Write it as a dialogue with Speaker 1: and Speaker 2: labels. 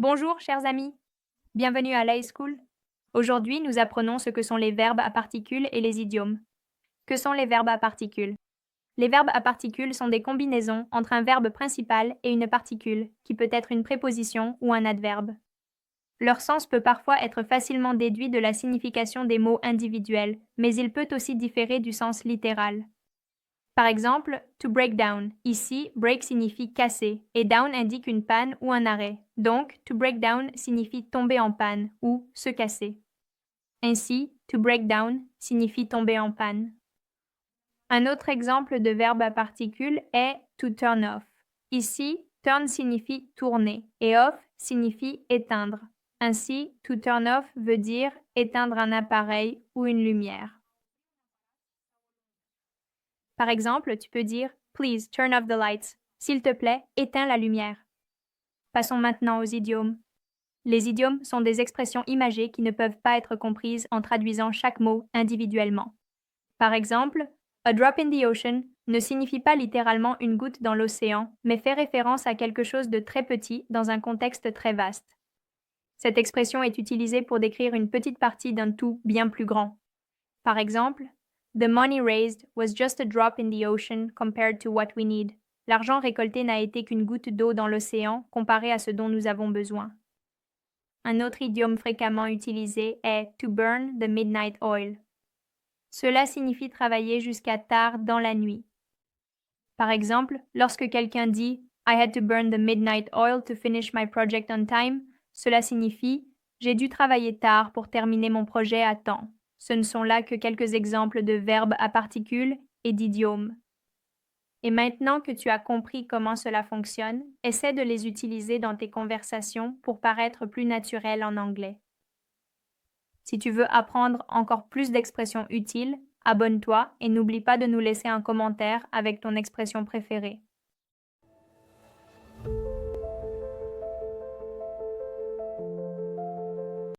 Speaker 1: Bonjour, chers amis. Bienvenue à l'iSchool. Aujourd'hui, nous apprenons ce que sont les verbes à particules et les idiomes. Que sont les verbes à particules? Les verbes à particules sont des combinaisons entre un verbe principal et une particule, qui peut être une préposition ou un adverbe. Leur sens peut parfois être facilement déduit de la signification des mots individuels, mais il peut aussi différer du sens littéral. Par exemple, to break down. Ici, break signifie casser et down indique une panne ou un arrêt. Donc, to break down signifie tomber en panne ou se casser. Ainsi, to break down signifie tomber en panne. Un autre exemple de verbe à particules est to turn off. Ici, turn signifie tourner et off signifie éteindre. Ainsi, to turn off veut dire éteindre un appareil ou une lumière. Par exemple, tu peux dire Please turn off the lights. S'il te plaît, éteins la lumière. Passons maintenant aux idiomes. Les idiomes sont des expressions imagées qui ne peuvent pas être comprises en traduisant chaque mot individuellement. Par exemple, a drop in the ocean ne signifie pas littéralement une goutte dans l'océan, mais fait référence à quelque chose de très petit dans un contexte très vaste. Cette expression est utilisée pour décrire une petite partie d'un tout bien plus grand. Par exemple, The money raised was just a drop in the ocean compared to what we need. L'argent récolté n'a été qu'une goutte d'eau dans l'océan comparé à ce dont nous avons besoin. Un autre idiome fréquemment utilisé est to burn the midnight oil. Cela signifie travailler jusqu'à tard dans la nuit. Par exemple, lorsque quelqu'un dit I had to burn the midnight oil to finish my project on time, cela signifie j'ai dû travailler tard pour terminer mon projet à temps. Ce ne sont là que quelques exemples de verbes à particules et d'idiomes. Et maintenant que tu as compris comment cela fonctionne, essaie de les utiliser dans tes conversations pour paraître plus naturel en anglais. Si tu veux apprendre encore plus d'expressions utiles, abonne-toi et n'oublie pas de nous laisser un commentaire avec ton expression préférée.